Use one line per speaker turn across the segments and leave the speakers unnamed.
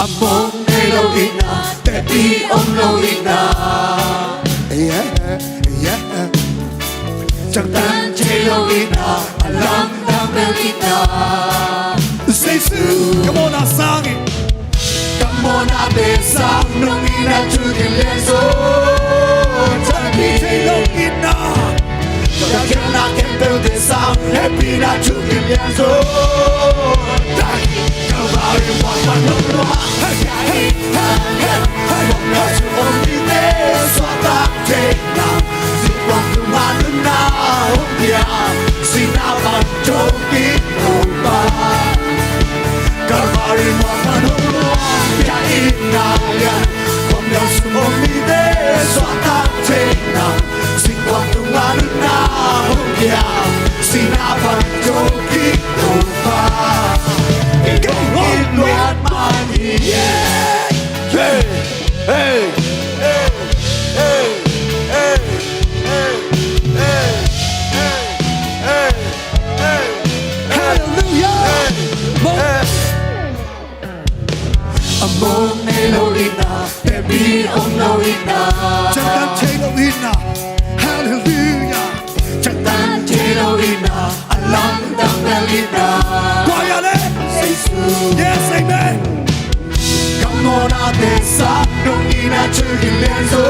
Amonelo ina, tepi omlo ina. Chẳng tan chelo ina, alam damel ina.
Say so, come on, I sang it.
Come on, I besang nung ina chugin lenzo.
Tepi chelo ina.
Chẳng na kempel desang, happy na chugin lenzo. Kalvari mama nung loa, hey. Mama su omite, swata tena. Zikwang tumanan na umpia, sinaban jogi upa. Kalvari mama nung loa, kainayan. Mama su omite, swata tena. Zikwang tumanan na umpia, sinaban jogi upa. Inuat mani, yeah. Hey. Amonelo ina, tepi omlo ina.
Chẳng tan chelo ina. Hallelujah.
Chẳng tan chelo ina, alam damel ina.
Choir it. Yes, amen.
Come on out there, son, don't need a chicken lenzo.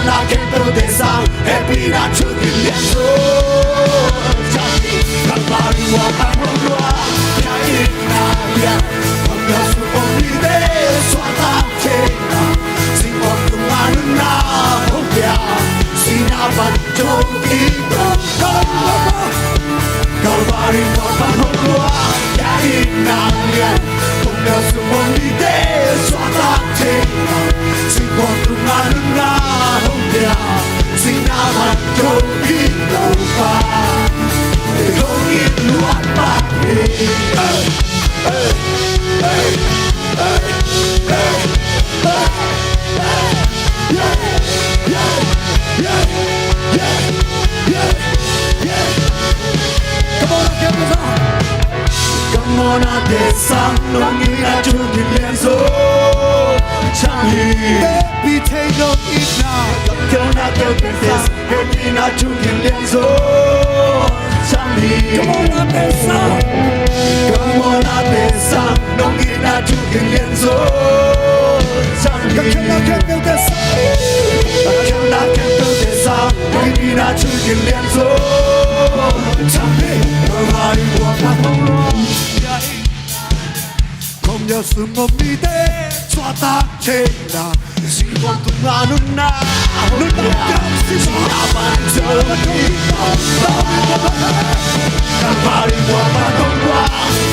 I can't do this song, happy not chicken lenzo. Kalvari wapa nongwa, kaina ya. Mama su omide, swata tena. Singwa kumanu na hopya, sinaban jogi toka. Kalvari wapa nongwa, kaina ya. Mama su omide, swata tena. Singwa kumanu na hopya, sinaban jogi toka. Don't inuat mani. Come on out there, son, don't need a chicken lenzo.
Tepi chelo ina.
Come on out chicken lenzo.
Come on, I besang.
Come on out there, son, don't need a chicken lenzo.
Chẳng kempel desang.
Chẳng kempel desang, don't need a chicken lenzo. Kalvari wapa nongwa.
Không nhớ sự mộng đi thế xóa ta trên là
Singwa tumanun na hopya, sinaban jogi toka. Kalvari wapa nongwa,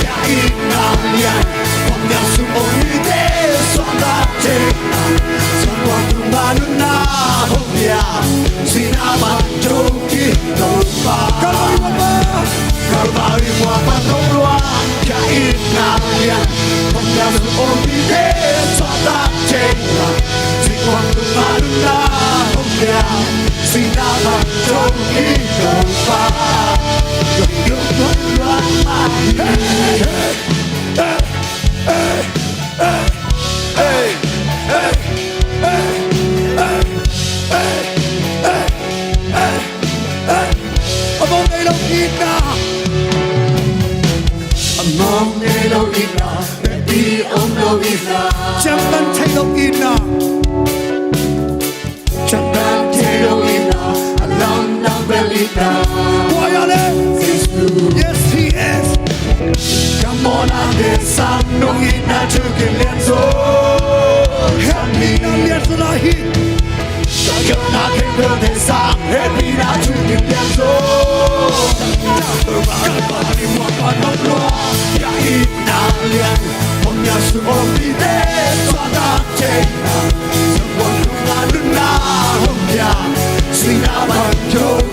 kainayan. Mama su omide, swata tena. Singwa tumanun na hopya, sinaban jogi toka. Kalvari wapa nongwa, kainayan. Mama su omide, swata tena. Singwa tumanun na hopya, sinaban jogi toka. Inuat mani.
Amonelo ina.
Amonelo ina, tepi omlo ina.
Chẳng tan chelo ina.
Chẳng tan chelo ina, alam damel ina.
Choir it. Yes, he is.
Come on out there, son, don't need a chicken lenzo.
Happy na liet na hit.
Chẳng kempel desang, happy na chicken lenzo. Kalvari wapa nongwa, kainayan. Mama su omide, swata tena. Singwa tumanun na hopya, sinaban jogi